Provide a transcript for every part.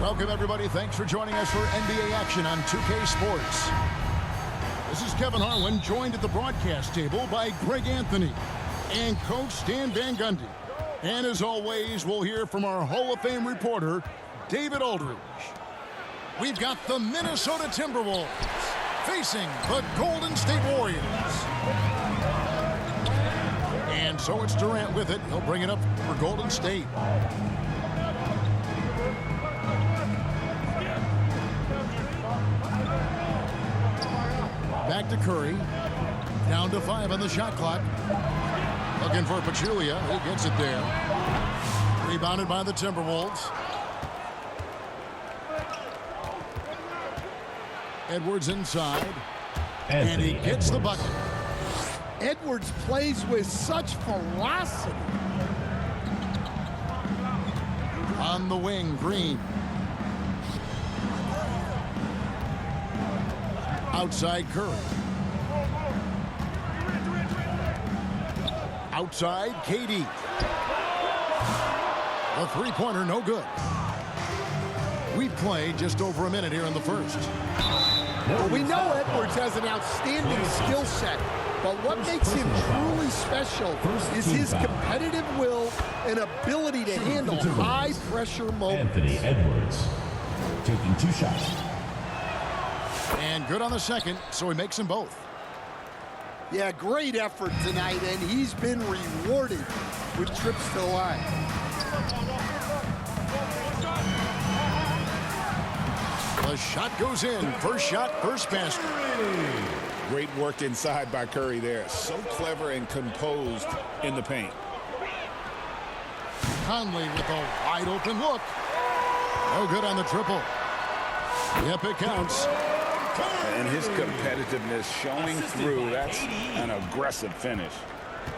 Welcome, everybody. Thanks for joining us for NBA action on 2K Sports. This is Kevin Harlan, joined at the broadcast table by Greg Anthony and Coach Stan Van Gundy. And as always, we'll hear from our Hall of Fame reporter, David Aldridge. We've got the Minnesota Timberwolves facing the Golden State Warriors. And so it's Durant with it. He'll bring it up for Golden State. Back to Curry. Down to 5 on the shot clock. Looking for Pachulia. He gets it there. Rebounded by the Timberwolves. Edwards inside. And he gets the bucket. Edwards plays with such velocity. On the wing, Green. Outside, Curry. Outside, KD. The three-pointer, no good. We've played just over a minute here in the first. Well, we know Edwards has an outstanding skill set, but what makes him truly special is his competitive will and ability to handle high-pressure moments. Anthony Edwards taking 2 shots. And good on the second, so he makes them both. Yeah, great effort tonight, and he's been rewarded with trips to the line. The shot goes in. First shot, first basket. Great work inside by Curry there. So clever and composed in the paint. Conley with a wide open look. No good on the triple. Yep, it counts. And his competitiveness showing through. That's an aggressive finish.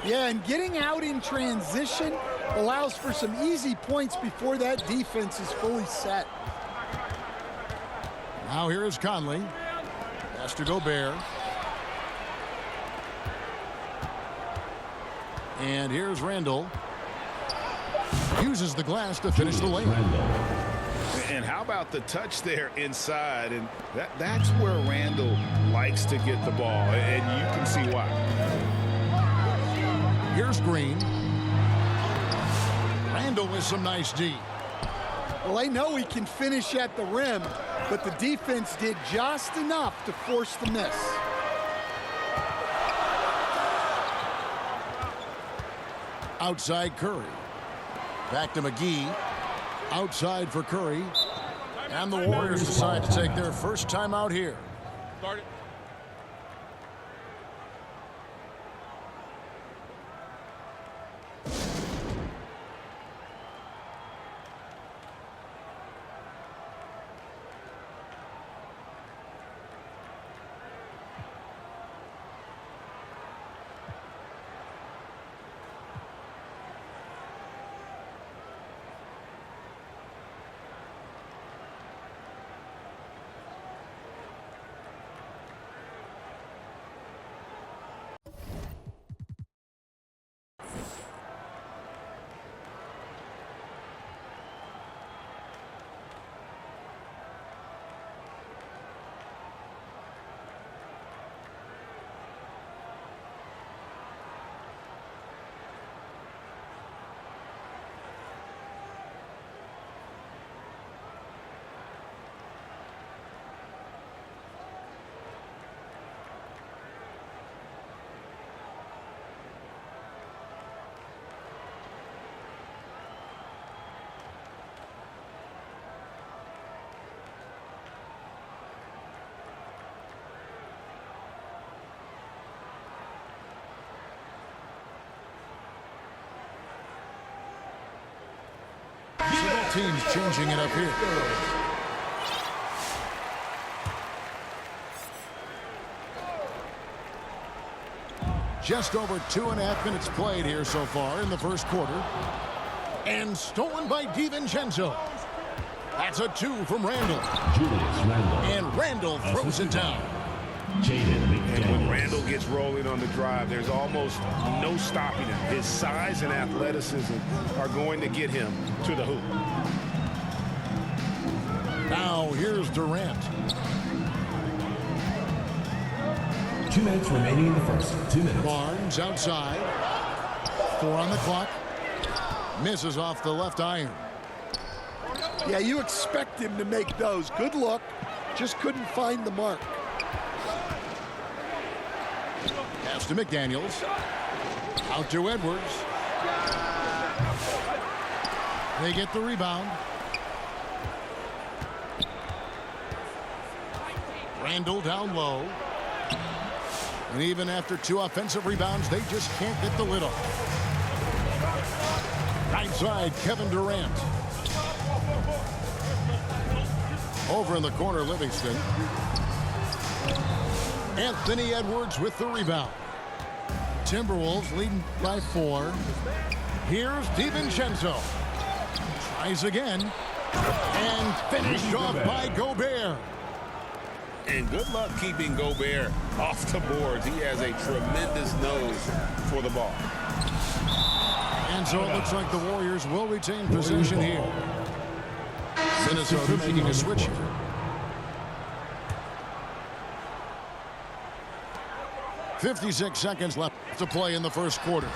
Yeah, and getting out in transition allows for some easy points before that defense is fully set. Now here is Conley. Has to go Gobert. And here's Randall. Uses the glass to finish the lane. And how about the touch there inside? And that's where Randall likes to get the ball. And you can see why. Here's Green. Randall with some nice D. Well, I know he can finish at the rim, but the defense did just enough to force the miss. Outside Curry. Back to McGee. Outside for Curry. And the Warriors decide to take their first time out here. Start it. Several teams changing it up here. Just over 2.5 minutes played here so far in the first quarter. And stolen by DiVincenzo. That's a 2 from Randall. Julius Randall. And Randall throws it down. Jaden And when Randall gets rolling on the drive, there's almost no stopping him. His size and athleticism are going to get him to the hoop. Now here's Durant. 2 minutes remaining in the first. 2 minutes. Barnes outside. 4 on the clock. Misses off the left iron. Yeah, you expect him to make those. Good look. Just couldn't find the mark. Pass to McDaniels. Out to Edwards. They get the rebound. Randall down low. And even after 2 offensive rebounds, they just can't get the lid off. Right side, Kevin Durant. Over in the corner, Livingston. Anthony Edwards with the rebound. Timberwolves leading by 4. Here's DiVincenzo. Tries again. And finished off by Gobert. And good luck keeping Gobert off the boards. He has a tremendous nose for the ball. And so it looks like the Warriors will retain possession here. Minnesota making a switch here. .56 seconds left to play in the first quarter.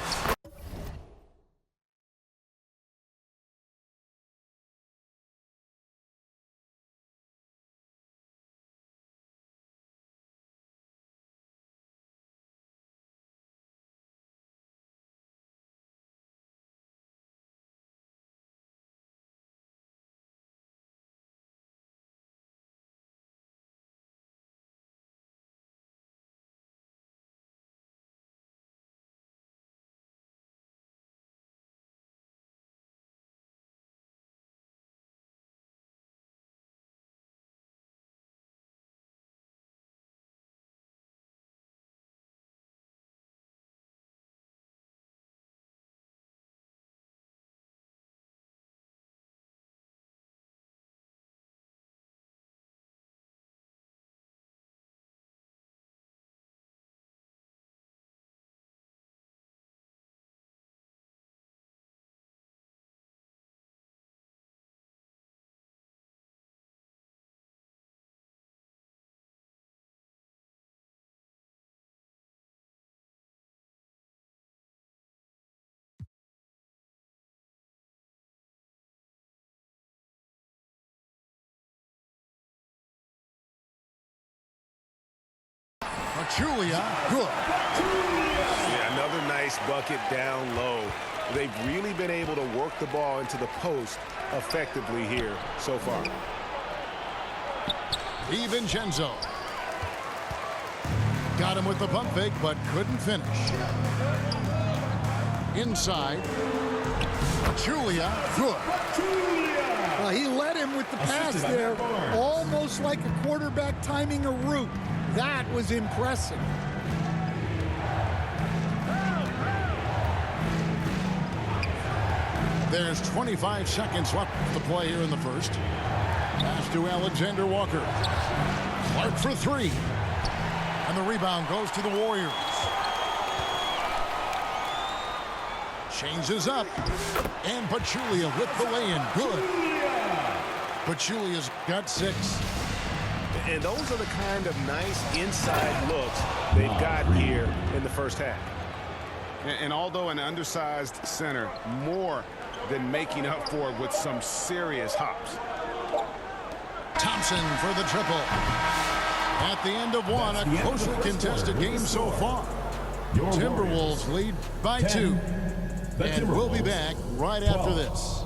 Julia, good. Yeah, another nice bucket down low. They've really been able to work the ball into the post effectively here so far. DiVincenzo. Got him with the pump fake, but couldn't finish. Inside. Julia, good. Well, he led him with the pass there, almost like a quarterback timing a route. That was impressive. There's 25 seconds left to play here in the first. Pass to Alexander Walker. Clark for 3. And the rebound goes to the Warriors. Changes up. And Pachulia with the lay-in. Good. Pachulia's got 6. And those are the kind of nice inside looks they've got here in the first half. And although an undersized center, more than making up for it with some serious hops. Thompson for the triple. At the end of one, a closely contested game so far. Timberwolves lead by 2. And we'll be back right after this.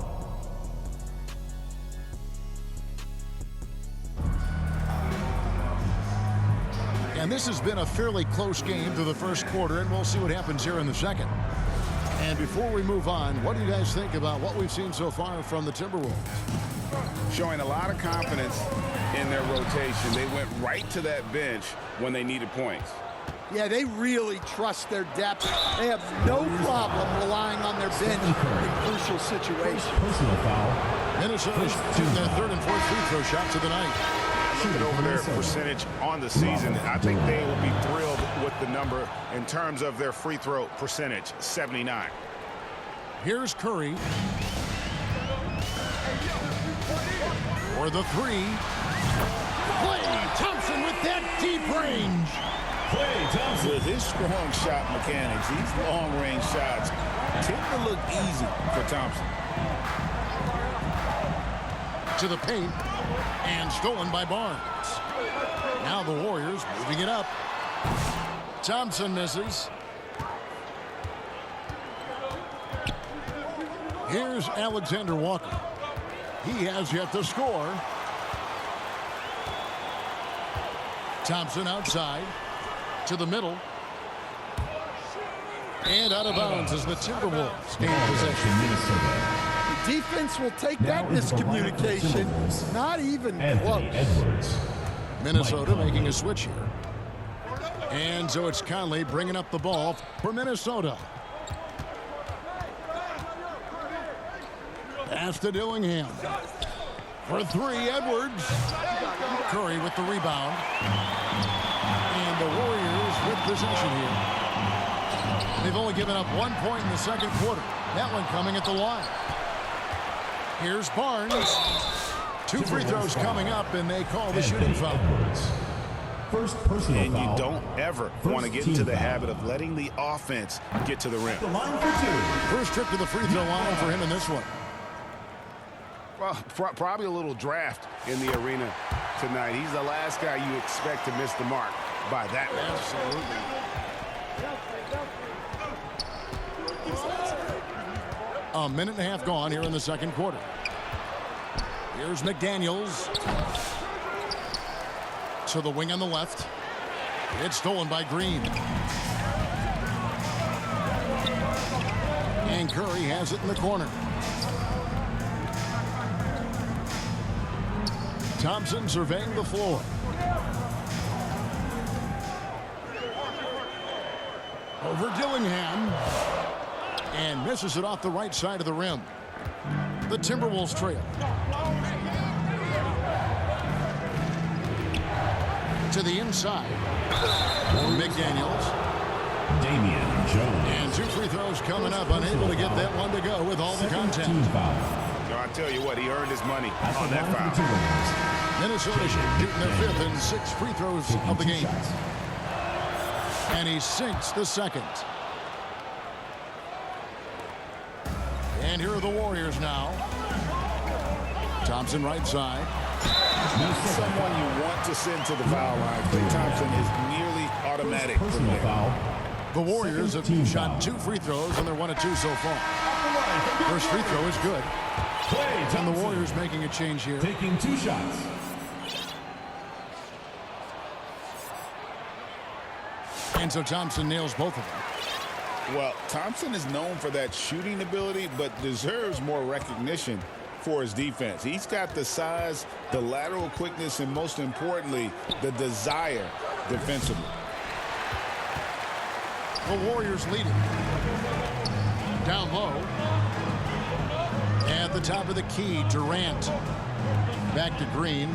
And this has been a fairly close game through the first quarter, and we'll see what happens here in the second. And before we move on, what do you guys think about what we've seen so far from the Timberwolves? Showing a lot of confidence in their rotation. They went right to that bench when they needed points. Yeah, they really trust their depth. They have no problem relying on their bench in crucial situations. Personal foul. Minnesota shooting their 3rd and 4th free throw shots of the night. Looking over their percentage on the season, I think they will be thrilled the number in terms of their free throw percentage, 79. Here's Curry. For the three. Klay Thompson with that deep range. Klay Thompson. With his strong shot mechanics, these long-range shots tend to look easy for Thompson. To the paint, and stolen by Barnes. Now the Warriors moving it up. Thompson misses. Here's Alexander Walker. He has yet to score. Thompson outside. To the middle. And out of bounds as the Timberwolves gain possession. The defense will take that miscommunication. Not even close. Minnesota making a switch here. And so it's Conley bringing up the ball for Minnesota. Pass to Dillingham. For three, Edwards. Curry with the rebound. And the Warriors with possession here. They've only given up 1 point in the second quarter. That one coming at the line. Here's Barnes. 2 free throws coming up, and they call the shooting foul. First personal And foul. you don't ever want to get into the habit of letting the offense get to the rim. The line for two. First trip to the free throw line for him in this one. Well, probably a little draft in the arena tonight. He's the last guy you expect to miss the mark by that much. Absolutely. A minute and a half gone here in the second quarter. Here's McDaniels. To the wing on the left. It's stolen by Green. And Curry has it in the corner. Thompson surveying the floor. Over Dillingham. And misses it off the right side of the rim. The Timberwolves trail. To the inside. McDaniels. Damian Jones. And 2 free throws coming up. Unable to get that one to go with all the contact. I tell you what, he earned his money on that foul. Minnesota shooting their 5th and 6 free throws of the game. And he sinks the second. And here are the Warriors now. Thompson right side. Someone you want to send to the foul line. Klay Thompson is nearly automatic from Personal there. foul. The Warriors have shot 2 free throws, and they're 1 of 2 so far. First free throw is good. Klay And Thompson. the Warriors making a change here. Taking 2 shots. And so Thompson nails both of them. Well, Thompson is known for that shooting ability, but deserves more recognition for his defense. He's got the size, the lateral quickness, and most importantly, the desire defensively. The Warriors lead it. Down low. At the top of the key, Durant. Back to Green.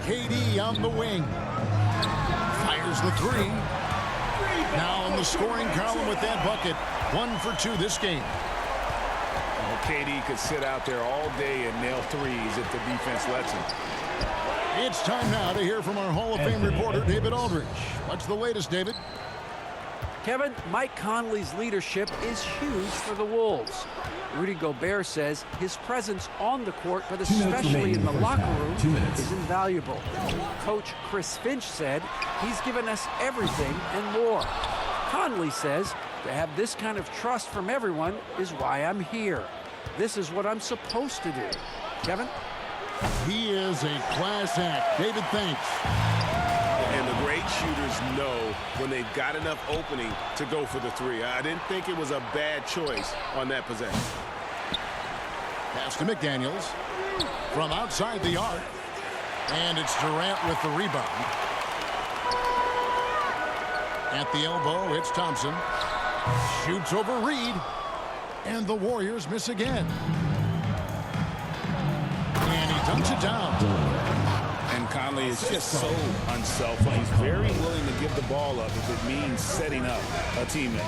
KD on the wing. Fires the 3. Now in the scoring column with that bucket. 1 for 2 this game. Well, KD could sit out there all day and nail threes if the defense lets him. It's time now to hear from our Hall of Fame reporter, David Aldridge. What's the latest, David? Kevin, Mike Conley's leadership is huge for the Wolves. Rudy Gobert says his presence on the court, but 2 minutes especially remaining in the in the first locker half. room, 2 minutes. is invaluable. Coach Chris Finch said he's given us everything and more. Conley says to have this kind of trust from everyone is why I'm here. This is what I'm supposed to do. Kevin? He is a class act. David, thanks. And the great shooters know when they've got enough opening to go for the 3. I didn't think it was a bad choice on that possession. Pass to McDaniels from outside the arc. And it's Durant with the rebound. At the elbow, it's Thompson. Shoots over Reed. And the Warriors miss again. And he dunks it down. And Conley is just so unselfish. He's very willing to give the ball up if it means setting up a teammate.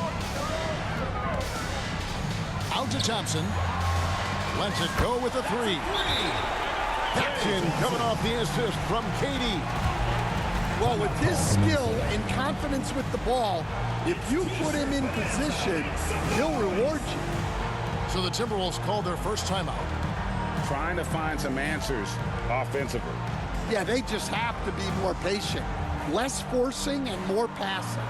Out to Thompson. Lets it go with a three. That's in, coming off the assist from KD. Well, with his skill and confidence with the ball, if you put him in position, he'll reward you. So the Timberwolves called their first timeout. Trying to find some answers offensively. Yeah, they just have to be more patient. Less forcing and more passing.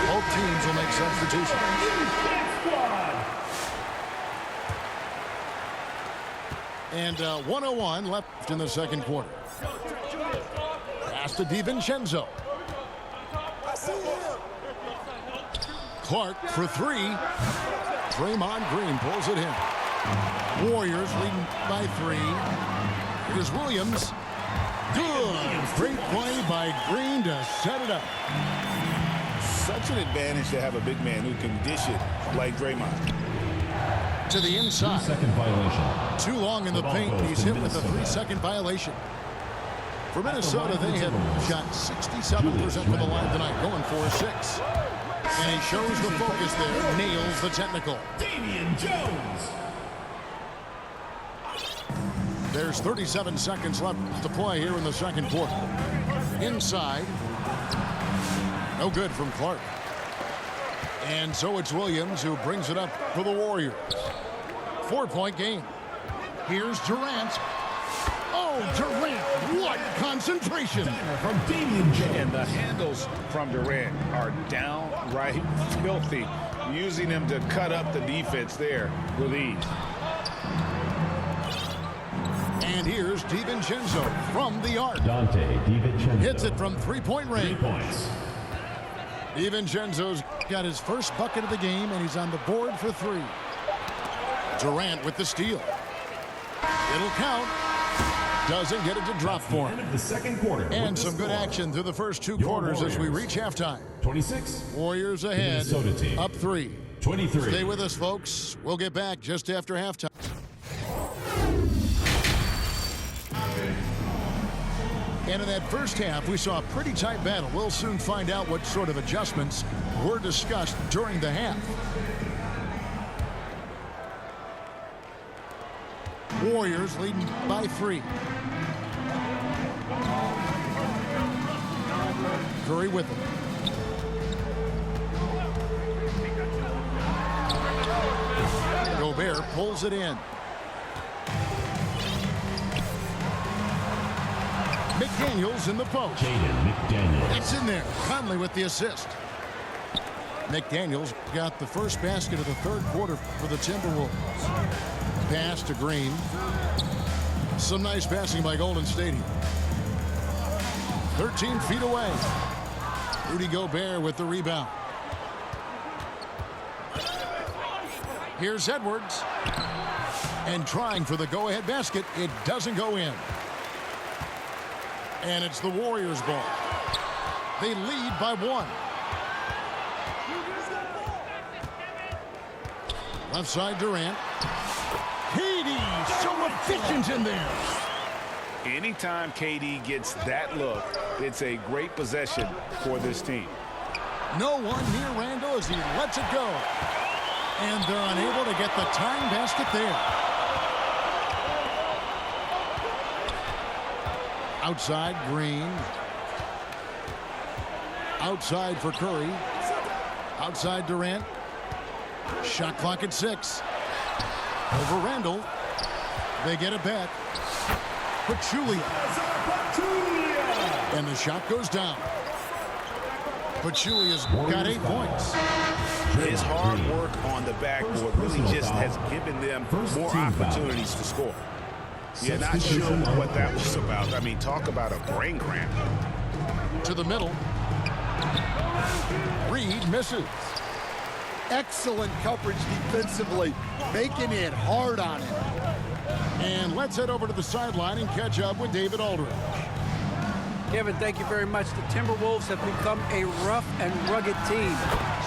Both teams will make substitutions. And 1:01 left in the second quarter. Pass to DiVincenzo. Clark for three. Draymond Green pulls it in. Warriors leading by 3. Here's Williams. Good. Great play by Green to set it up. Such an advantage to have a big man who can dish it like Draymond. To the inside. 3-second violation. Too long in the paint. He's hit with a 3-second violation. For Minnesota, they have shot 67% from the line tonight, going 4-6. And he shows the focus there, nails the technical. Damian Jones. There's 37 seconds left to play here in the second quarter. Inside. No good from Clark. And so it's Williams who brings it up for the Warriors. 4-point game. Here's Durant. Oh, Durant, what concentration. From Damian Jones. And the handles from Durant are downright filthy, using him to cut up the defense there with ease. And here's DiVincenzo from the arc. Dante DiVincenzo. Hits it from 3-point 3 range. points. DiVincenzo's got his first bucket of the game, and he's on the board for 3. Durant with the steal. It'll count. Doesn't get it to drop for End him. of the second quarter. And some good action through the first 2 quarters as we reach halftime. 26. Warriors ahead, Minnesota team. up 3. 23. Stay with us, folks. We'll get back just after halftime. And in that first half, we saw a pretty tight battle. We'll soon find out what sort of adjustments were discussed during the half. Warriors leading by 3. Curry with it. Gobert pulls it in. McDaniels in the post. Jaden McDaniels. It's in there. Conley with the assist. McDaniels got the first basket of the third quarter for the Timberwolves. Pass to Green. Some nice passing by Golden State. 13 feet away. Rudy Gobert with the rebound. Here's Edwards. And trying for the go-ahead basket. It doesn't go in. And it's the Warriors' ball. They lead by 1. Left side Durant. KD so efficient in there. Anytime KD gets that look, it's a great possession for this team. No one near Randall as he lets it go. And they're unable to get the tying basket there. Outside, Green. Outside for Curry. Outside Durant. Shot clock at 6. Over Randall. They get it back. Pachulia. And the shot goes down. Pachulia's got 8 points. His hard work on the backboard really just has given them more opportunities to score. You're not sure what that was about. I mean, talk about a brain cramp. To the middle. Reed misses. Excellent coverage defensively, making it hard on him. And let's head over to the sideline and catch up with David Aldridge. Kevin, thank you very much. The Timberwolves have become a rough and rugged team.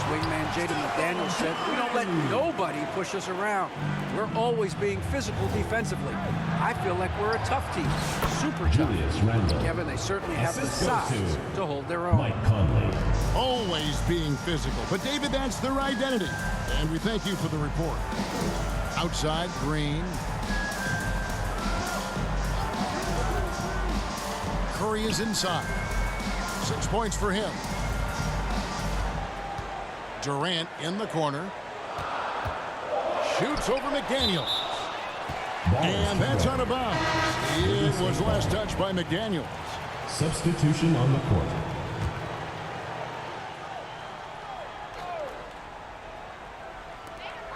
Swingman Jaden McDaniels said, "We don't let nobody push us around. We're always being physical defensively. I feel like we're a tough team, super tough." Kevin, they certainly have the size to hold their own. Mike Conley. Always being physical. But, David, that's their identity. And we thank you for the report. Outside, Green. Curry is inside. 6 points for him. Durant in the corner. Shoots over McDaniels. And that's out of bounds. It was last touched by McDaniels. Substitution on the court.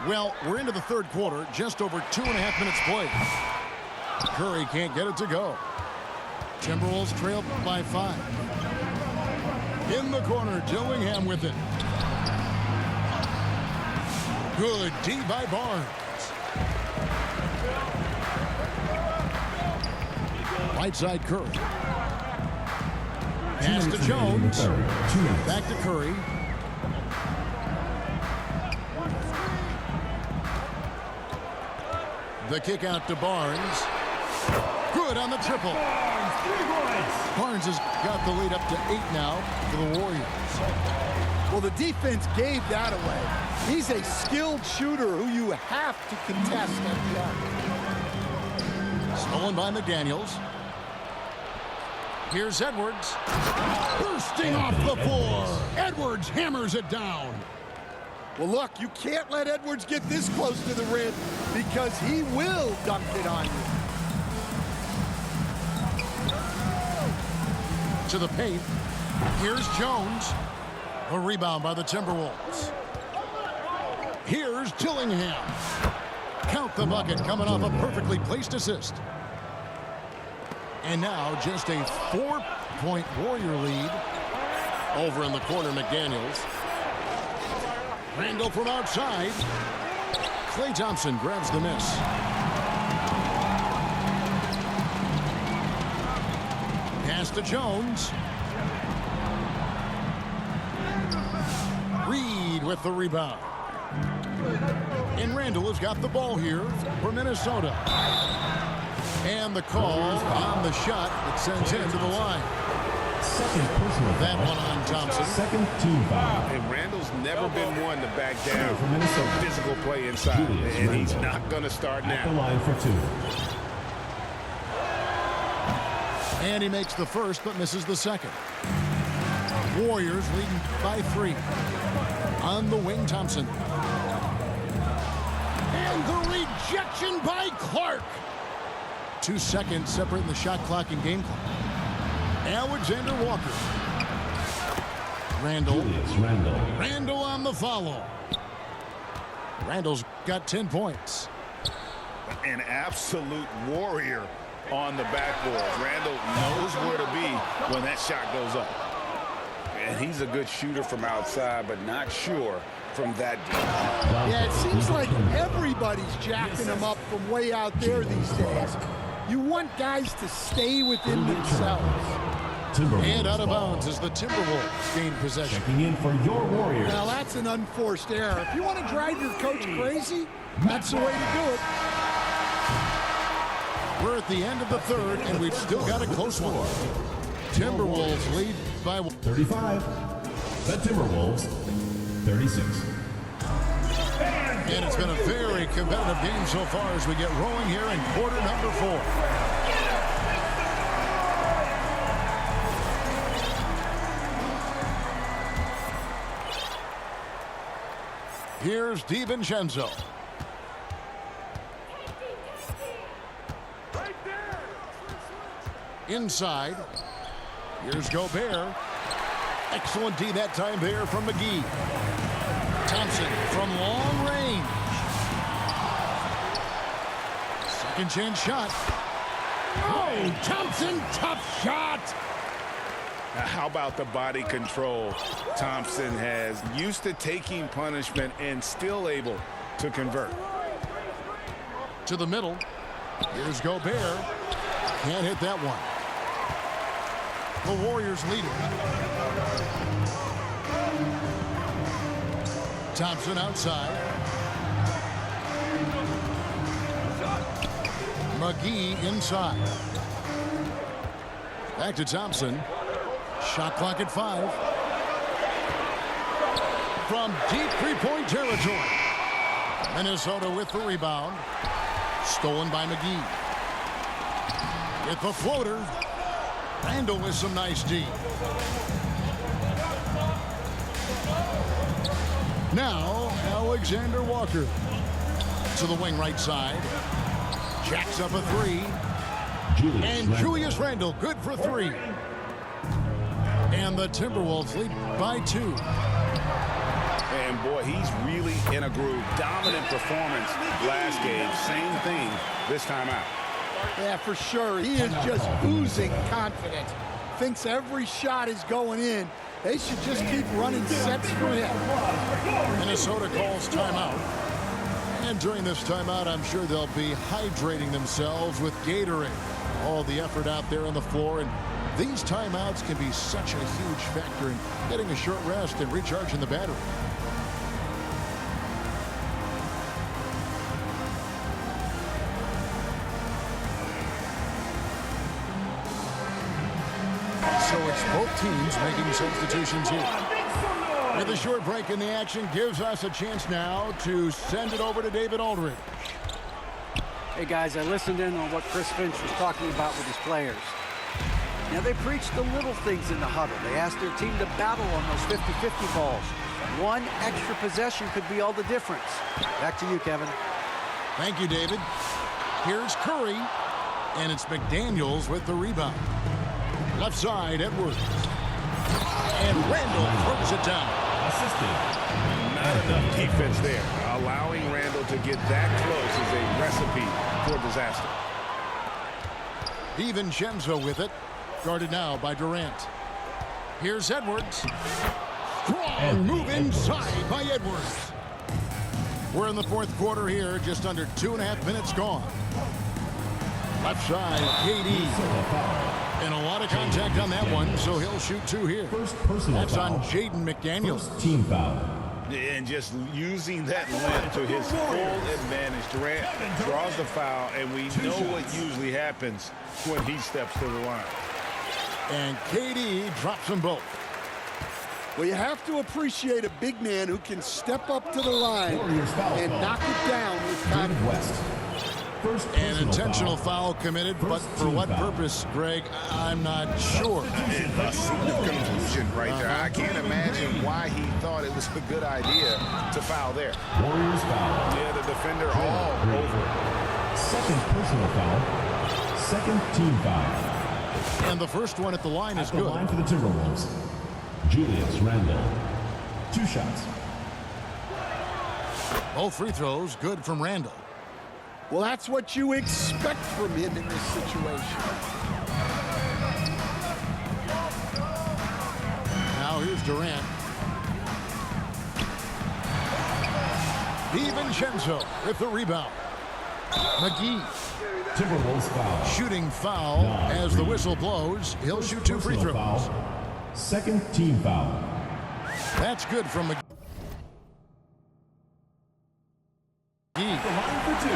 Well, we're into the third quarter. Just over 2.5 minutes played. Curry can't get it to go. Timberwolves trail by 5. In the corner, Dillingham with it. Good D by Barnes. Right side, Curry. Pass to Jones. Back to Curry. The kick out to Barnes. Good on the triple. Barnes has got the lead up to 8 now for the Warriors. Well, the defense gave that away. He's a skilled shooter who you have to contest that shot. Stolen by McDaniels. Here's Edwards. Bursting off the floor. Edwards hammers it down. Well, look, you can't let Edwards get this close to the rim because he will dunk it on you. To the paint. Here's Jones. A rebound by the Timberwolves. Here's Dillingham. Count the bucket coming off a perfectly placed assist. And now just a 4-point Warrior lead. Over in the corner, McDaniels. Randall from outside. Klay Thompson grabs the miss. Pass to Jones. Reed with the rebound. And Randall has got the ball here for Minnesota. And the call on the shot that sends him to the line. Second personal That foul. one on Thompson. Second team foul. And Randall's never been one to back down For Minnesota. from physical play inside. Julius And he's Randle. not going to start At the now. line for 2. And he makes the first but misses the second. Warriors leading by 3. On the wing, Thompson. And the rejection by Clark. 2 seconds separating the shot clock and game clock. Alexander Walker. Randall. Julius Randle. Randall on the follow. Randall's got 10 points. An absolute warrior on the backboard. Randall knows where to be when that shot goes up. And he's a good shooter from outside, but not sure from that deep. Yeah, it seems like everybody's jacking him up from way out there these days. You want guys to stay within themselves. And out of bounds as the Timberwolves gain possession. Checking in for your Warriors. Now, that's an unforced error. If you want to drive your coach crazy, that's the way to do it. We're at the end of the third, and we've still got a close one. Timberwolves lead by 35. The Timberwolves, 36. And it's been a very competitive game so far as we get rolling here in quarter number 4. Here's DiVincenzo. Inside. Here's Gobert. Excellent D that time there from McGee. Thompson from long range. Second chance shot. Oh, Thompson, tough shot. How about the body control Thompson has? Used to taking punishment and still able to convert. To the middle. Here's Gobert. Can't hit that one. The Warriors lead it. Thompson outside. McGee inside. Back to Thompson. Shot clock at 5. From deep three-point territory. Minnesota with the rebound. Stolen by McGee. With the floater. Randall with some nice D. Now, Alexander Walker. To the wing right side. Jacks up a 3. Julius Randle good for 3. And the Timberwolves lead by 2. And boy, he's really in a groove. Dominant performance last game. Same thing this time out. Yeah, for sure. He is just oozing confidence. Thinks every shot is going in. They should just keep running sets for him. Minnesota calls timeout. And during this timeout, I'm sure they'll be hydrating themselves with Gatorade. All the effort out there on the floor. And these timeouts can be such a huge factor in getting a short rest and recharging the battery. So it's both teams making substitutions here. With a short break in the action, gives us a chance now to send it over to David Aldridge. Hey, guys, I listened in on what Chris Finch was talking about with his players. Now, they preached the little things in the huddle. They asked their team to battle on those 50-50 balls. One extra possession could be all the difference. Back to you, Kevin. Thank you, David. Here's Curry, and it's McDaniels with the rebound. Left side, Edwards. And Randall throws it down. Not enough defense there. Allowing Randall to get that close is a recipe for disaster. DiVincenzo with it. Guarded now by Durant. Here's Edwards. Strong move inside by Edwards. We're in the fourth quarter here. Just under 2.5 minutes gone. Left side, KD. And a lot of contact on that one, so he'll shoot 2 here. That's on Jaden McDaniels. Team foul. And just using that length to his full advantage. Durant draws the foul, and we know what usually happens when he steps to the line. And KD drops them both. Well, you have to appreciate a big man who can step up to the line and knock it down with confidence. An intentional foul committed, but for what purpose, Greg, I'm not sure. A scene of confusion right there. I can't imagine why he thought it was a good idea to foul there. Warriors foul. Yeah, the defender all over it. Second personal foul. Second team foul. And the first one at the line is good. Line for the Timberwolves. Julius Randle. 2 shots. Both free throws good from Randall. Well, that's what you expect from him in this situation. Now here's Durant. DiVincenzo with the rebound. McGee. Timberwolves foul. Shooting foul as the whistle blows. He'll shoot 2 free throws. Foul. Second team foul. That's good from McGee. The line for 2.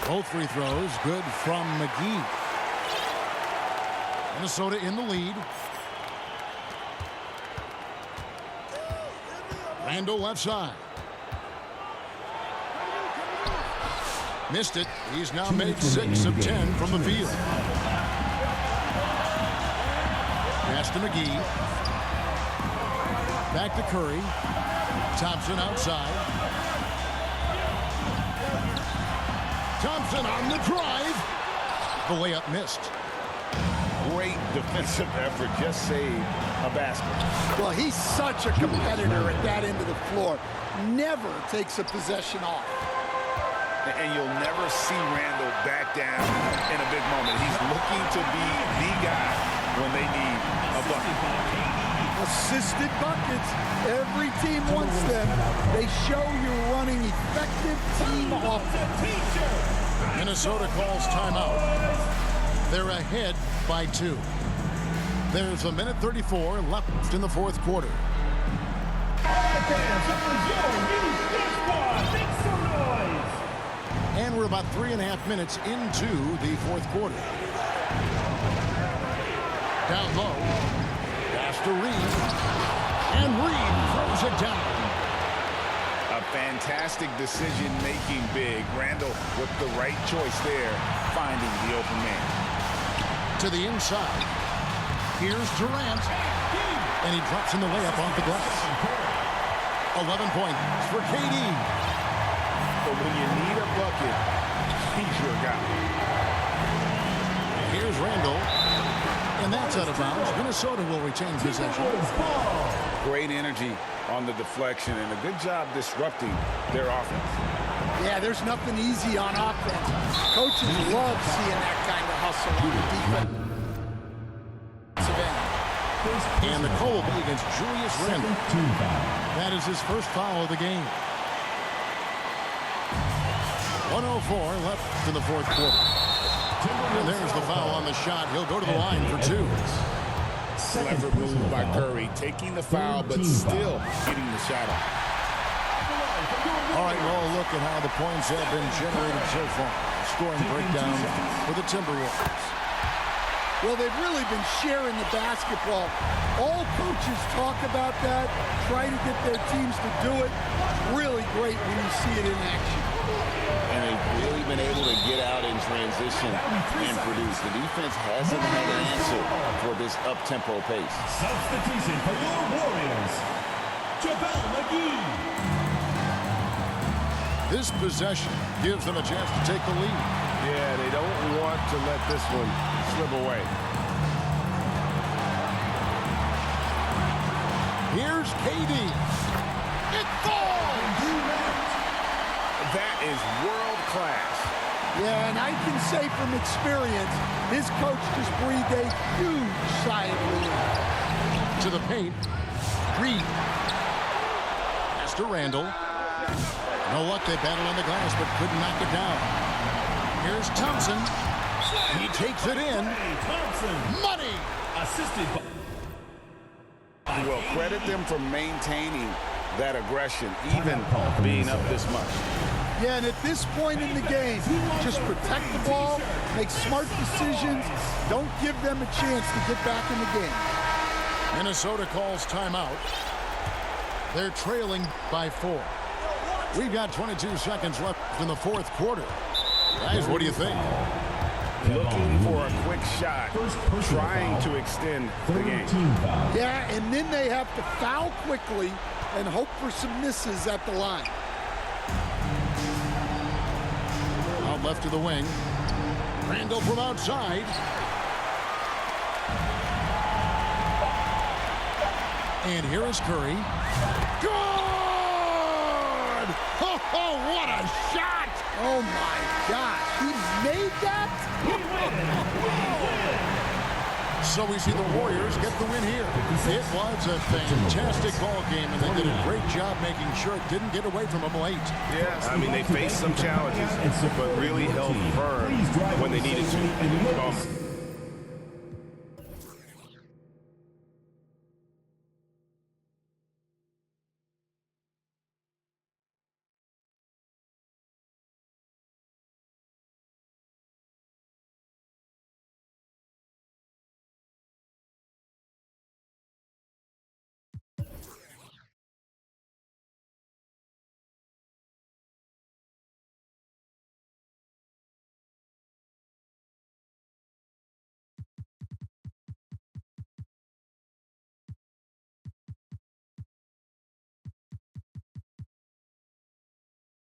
Both free throws good from McGee. Minnesota in the lead. Randall left side. Missed it. He's now made 6 of 10 from the field. Pass to McGee. Back to Curry. Thompson outside. Thompson on the drive. The layup missed. Great defensive effort. Just saved a basket. Well, he's such a competitor at that end of the floor. Never takes a possession off. And you'll never see Randall back down in a big moment. He's looking to be the guy when they need a bucket. Assisted buckets. Every team wants them. They show you're running effective team offense. Minnesota calls timeout. They're ahead by 2. There's a minute 34 left in the fourth quarter. And we're about 3.5 minutes into the fourth quarter. Down low. Pass to Reed. And Reed throws it down. A fantastic decision-making big. Randall with the right choice there, finding the open man. To the inside. Here's Durant. And he drops in the layup off the glass. 11 points for KD. But when you need a bucket, he's your guy. Here's Randall. And that's out of bounds. Minnesota will retain possession. Great energy on the deflection and a good job disrupting their offense. Yeah, there's nothing easy on offense. Coaches love seeing that kind of hustle on the defensive end. And the call will be against Julius Randle. That is his first foul of the game. 1:04 left in the fourth quarter. And there's the foul on the shot. He'll go to the line for 2. Clever move by Curry, taking the foul, but still getting the shot off. All right, well, look at how the points have been generated so far. Scoring breakdown for the Timberwolves. Well, they've really been sharing the basketball. All coaches talk about that, try to get their teams to do it. Really great when you see it in action. And they've really been able to get out in transition and produce. The defense hasn't had an answer for this up-tempo pace. Substitution for your Warriors, JaVale McGee. This possession gives them a chance to take the lead. Yeah, they don't want to let this one slip away. Here's KD. It falls! That is world class. Yeah, and I can say from experience, his coach just breathed a huge sigh of relief. To the paint. Reed. Pass to Randall. You know what? They battled on the glass, but couldn't knock it down. Here's Thompson. He takes it in. Money! Assisted by... Well, credit them for maintaining that aggression, even being up this much. Yeah, and at this point in the game, just protect the ball, make smart decisions, don't give them a chance to get back in the game. Minnesota calls timeout. They're trailing by 4. We've got 22 seconds left in the fourth quarter. Guys, what do you think? Looking for a quick shot, trying to extend the game. Yeah, and then they have to foul quickly and hope for some misses at the line. Out left to the wing. Randall from outside. And here is Curry. Good! Oh, what a shot! Oh, my gosh. He made that? So we see the Warriors get the win here. It was a fantastic ball game, and they did a great job making sure it didn't get away from them late. Yeah, I mean, they faced some challenges, but really held firm when they needed to.